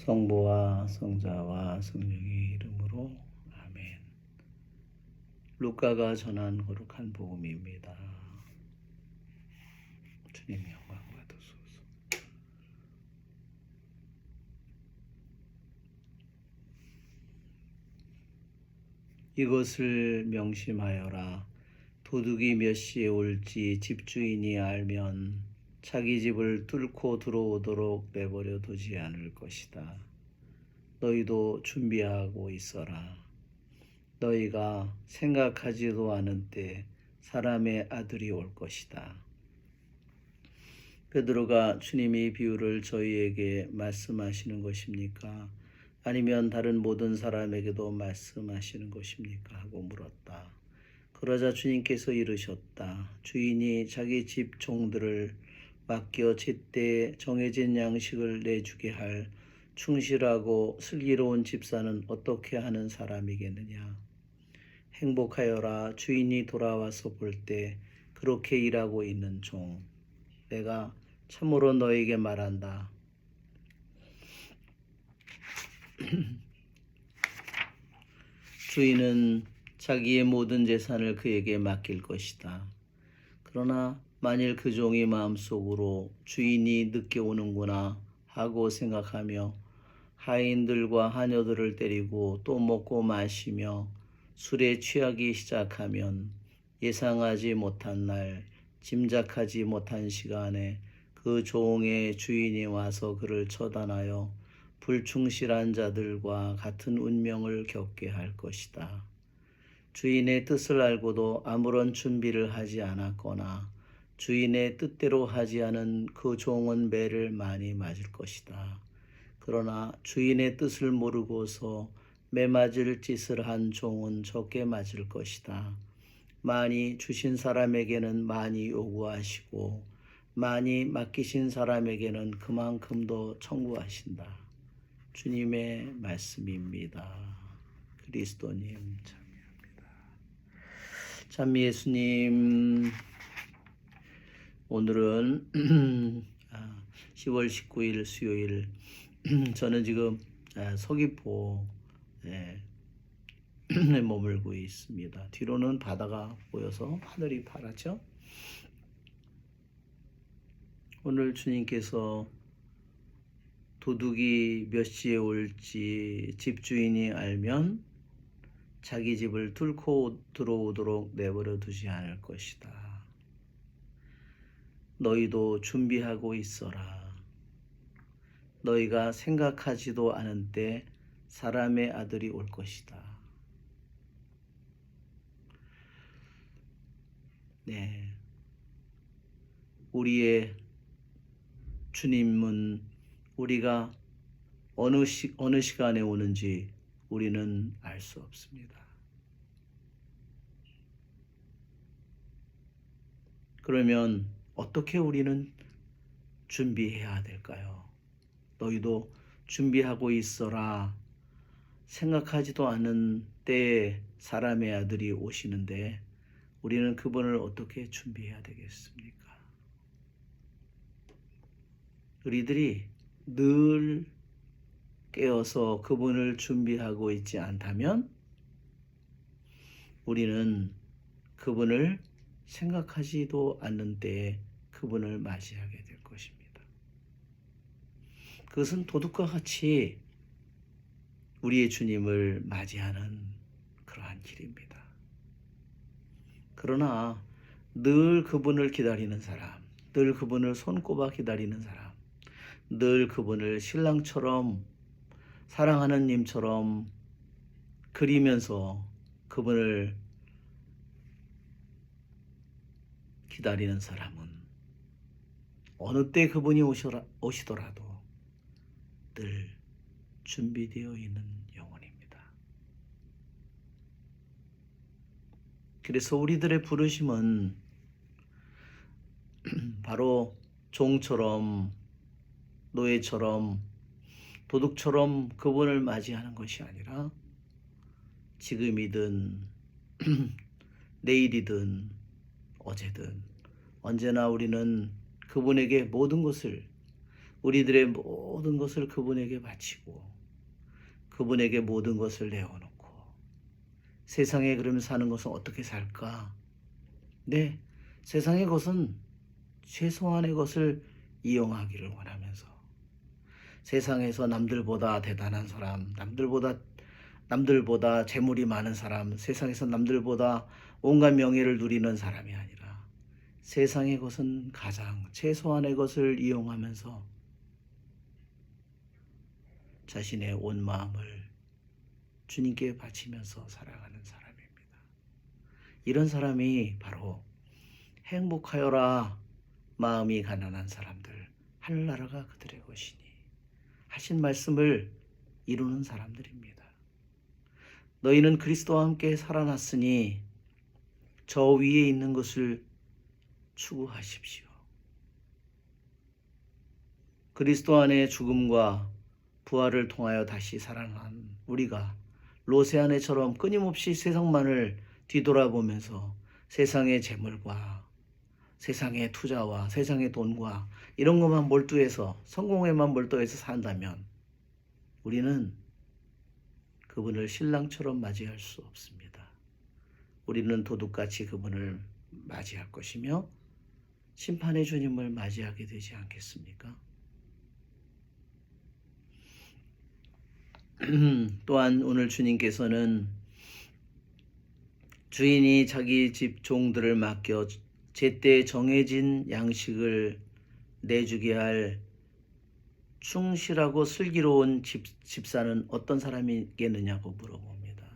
성부와 성자와 성령의 이름으로 아멘. 루카가 전한 거룩한 복음입니다. 주님 영광 받으소서. 이것을 명심하여라. 도둑이 몇 시에 올지 집주인이 알면 자기 집을 뚫고 들어오도록 내버려 두지 않을 것이다. 너희도 준비하고 있어라. 너희가 생각하지도 않은 때 사람의 아들이 올 것이다. 베드로가 주님이 비유를 저희에게 말씀하시는 것입니까? 아니면 다른 모든 사람에게도 말씀하시는 것입니까? 하고 물었다. 그러자 주님께서 이르셨다. 주인이 자기 집 종들을 맡겨 제때 정해진 양식을 내주게 할 충실하고 슬기로운 집사는 어떻게 하는 사람이겠느냐. 행복하여라. 주인이 돌아와서 볼 때 그렇게 일하고 있는 종. 내가 참으로 너에게 말한다. 주인은 자기의 모든 재산을 그에게 맡길 것이다. 그러나 만일 그 종이 마음속으로 주인이 늦게 오는구나 하고 생각하며 하인들과 하녀들을 때리고 또 먹고 마시며 술에 취하기 시작하면 예상하지 못한 날, 짐작하지 못한 시간에 그 종의 주인이 와서 그를 처단하여 불충실한 자들과 같은 운명을 겪게 할 것이다. 주인의 뜻을 알고도 아무런 준비를 하지 않았거나 주인의 뜻대로 하지 않은 그 종은 매를 많이 맞을 것이다. 그러나 주인의 뜻을 모르고서 매 맞을 짓을 한 종은 적게 맞을 것이다. 많이 주신 사람에게는 많이 요구하시고 많이 맡기신 사람에게는 그만큼 더 청구하신다. 주님의 말씀입니다. 그리스도님 참여합니다. 참 예수님, 오늘은 10월 19일 수요일. 저는 지금 서귀포에 머물고 있습니다. 뒤로는 바다가 보여서 하늘이 파랗죠. 오늘 주님께서 도둑이 몇 시에 올지 집주인이 알면 자기 집을 뚫고 들어오도록 내버려 두지 않을 것이다. 너희도 준비하고 있어라. 너희가 생각하지도 않은 때 사람의 아들이 올 것이다. 네, 우리의 주님은 우리가 어느 시간에 오는지 우리는 알 수 없습니다. 그러면 어떻게 우리는 준비해야 될까요? 너희도 준비하고 있어라. 생각하지도 않은 때에 사람의 아들이 오시는데 우리는 그분을 어떻게 준비해야 되겠습니까? 우리들이 늘 깨어서 그분을 준비하고 있지 않다면 우리는 그분을 생각하지도 않는 때에 그분을 맞이하게 될 것입니다. 그것은 도둑과 같이 우리의 주님을 맞이하는 그러한 길입니다. 그러나 늘 그분을 기다리는 사람, 늘 그분을 손꼽아 기다리는 사람, 늘 그분을 신랑처럼 사랑하는 님처럼 그리면서 그분을 기다리는 사람은 어느 때 그분이 오시더라도 늘 준비되어 있는 영혼입니다. 그래서 우리들의 부르심은 바로 종처럼 노예처럼 도둑처럼 그분을 맞이하는 것이 아니라 지금이든 내일이든 어제든 언제나 우리는 그분에게 모든 것을 우리들의 모든 것을 그분에게 바치고 그분에게 모든 것을 내어놓고 세상에 그러면 사는 것은 어떻게 살까? 네, 세상의 것은 최소한의 것을 이용하기를 원하면서 세상에서 남들보다 대단한 사람, 남들보다 재물이 많은 사람, 세상에서 남들보다 온갖 명예를 누리는 사람이 아니라 세상의 것은 가장 최소한의 것을 이용하면서 자신의 온 마음을 주님께 바치면서 살아가는 사람입니다. 이런 사람이 바로 행복하여라 마음이 가난한 사람들 하늘나라가 그들의 것이니 하신 말씀을 이루는 사람들입니다. 너희는 그리스도와 함께 살아났으니 저 위에 있는 것을 추구하십시오. 그리스도 안에 죽음과 부활을 통하여 다시 살아난 우리가 로세아네처럼 끊임없이 세상만을 뒤돌아보면서 세상의 재물과 세상의 투자와 세상의 돈과 이런 것만 몰두해서 성공에만 몰두해서 산다면 우리는 그분을 신랑처럼 맞이할 수 없습니다. 우리는 도둑같이 그분을 맞이할 것이며 심판의 주님을 맞이하게 되지 않겠습니까? 또한 오늘 주님께서는 주인이 자기 집 종들을 맡겨 제때 정해진 양식을 내주게 할 충실하고 슬기로운 집사는 어떤 사람이겠느냐고 물어봅니다.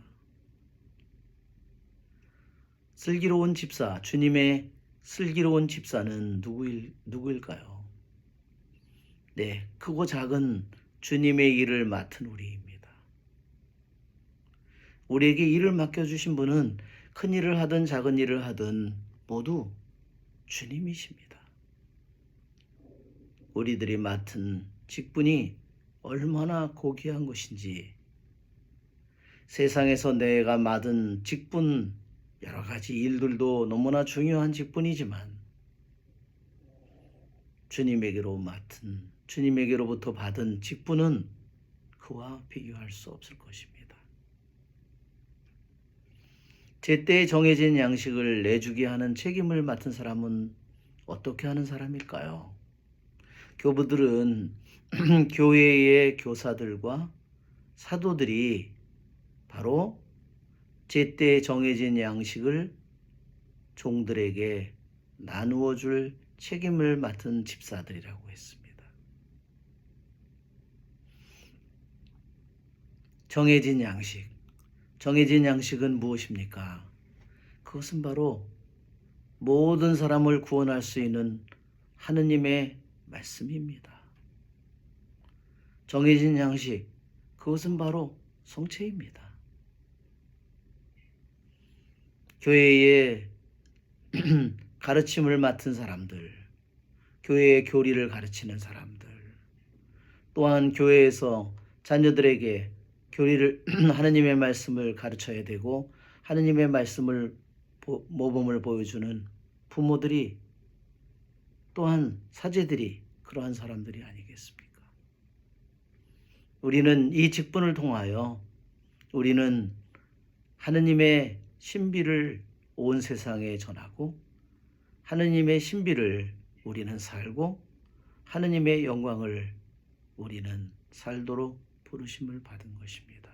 슬기로운 집사, 주님의 슬기로운 집사는 누구일까요? 네, 크고 작은 주님의 일을 맡은 우리입니다. 우리에게 일을 맡겨주신 분은 큰 일을 하든 작은 일을 하든 모두 주님이십니다. 우리들이 맡은 직분이 얼마나 고귀한 것인지 세상에서 내가 맡은 직분 여러 가지 일들도 너무나 중요한 직분이지만 주님에게로부터 받은 직분은 그와 비교할 수 없을 것입니다. 제때에 정해진 양식을 내주게 하는 책임을 맡은 사람은 어떻게 하는 사람일까요? 교부들은 교회의 교사들과 사도들이 바로 제때에 정해진 양식을 종들에게 나누어 줄 책임을 맡은 집사들이라고 했습니다. 정해진 양식은 무엇입니까? 그것은 바로 모든 사람을 구원할 수 있는 하느님의 말씀입니다. 정해진 양식, 그것은 바로 성체입니다. 교회의 가르침을 맡은 사람들, 교회의 교리를 가르치는 사람들, 또한 교회에서 자녀들에게 하느님의 말씀을 가르쳐야 되고 하느님의 말씀을 모범을 보여주는 부모들이 또한 사제들이 그러한 사람들이 아니겠습니까? 우리는 이 직분을 통하여 우리는 하느님의 신비를 온 세상에 전하고 하느님의 신비를 우리는 살고 하느님의 영광을 우리는 살도록 부르심을 받은 것입니다.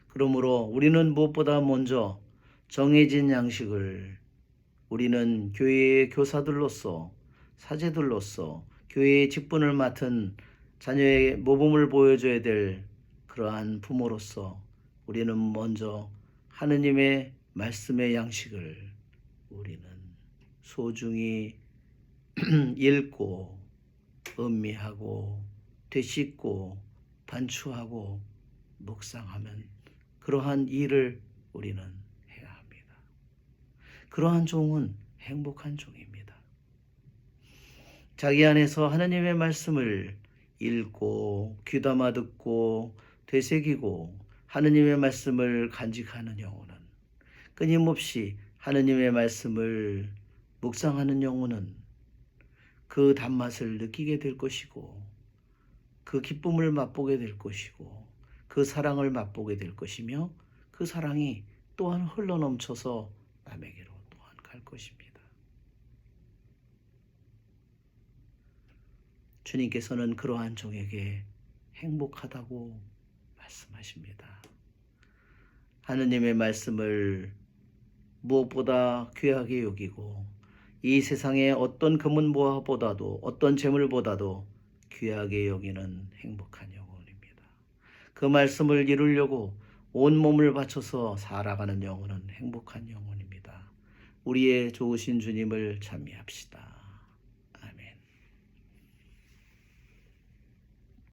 그러므로 우리는 무엇보다 먼저 정해진 양식을 우리는 교회의 교사들로서 사제들로서 교회의 직분을 맡은 자녀의 모범을 보여줘야 될 그러한 부모로서 우리는 먼저 하느님의 말씀의 양식을 우리는 소중히 읽고 음미하고 되씹고 반추하고 묵상하면 그러한 일을 우리는 해야 합니다. 그러한 종은 행복한 종입니다. 자기 안에서 하느님의 말씀을 읽고 귀담아 듣고 되새기고 하느님의 말씀을 간직하는 영혼은 끊임없이 하느님의 말씀을 묵상하는 영혼은 그 단맛을 느끼게 될 것이고 그 기쁨을 맛보게 될 것이고 그 사랑을 맛보게 될 것이며 그 사랑이 또한 흘러넘쳐서 남에게로 또한 갈 것입니다. 주님께서는 그러한 종에게 행복하다고 말씀하십니다. 하느님의 말씀을 무엇보다 귀하게 여기고 이 세상의 어떤 금은보화보다도 어떤 재물보다도 귀하게 여기는 행복한 영혼입니다. 그 말씀을 이루려고 온 몸을 바쳐서 살아가는 영혼은 행복한 영혼입니다. 우리의 좋으신 주님을 찬미합시다.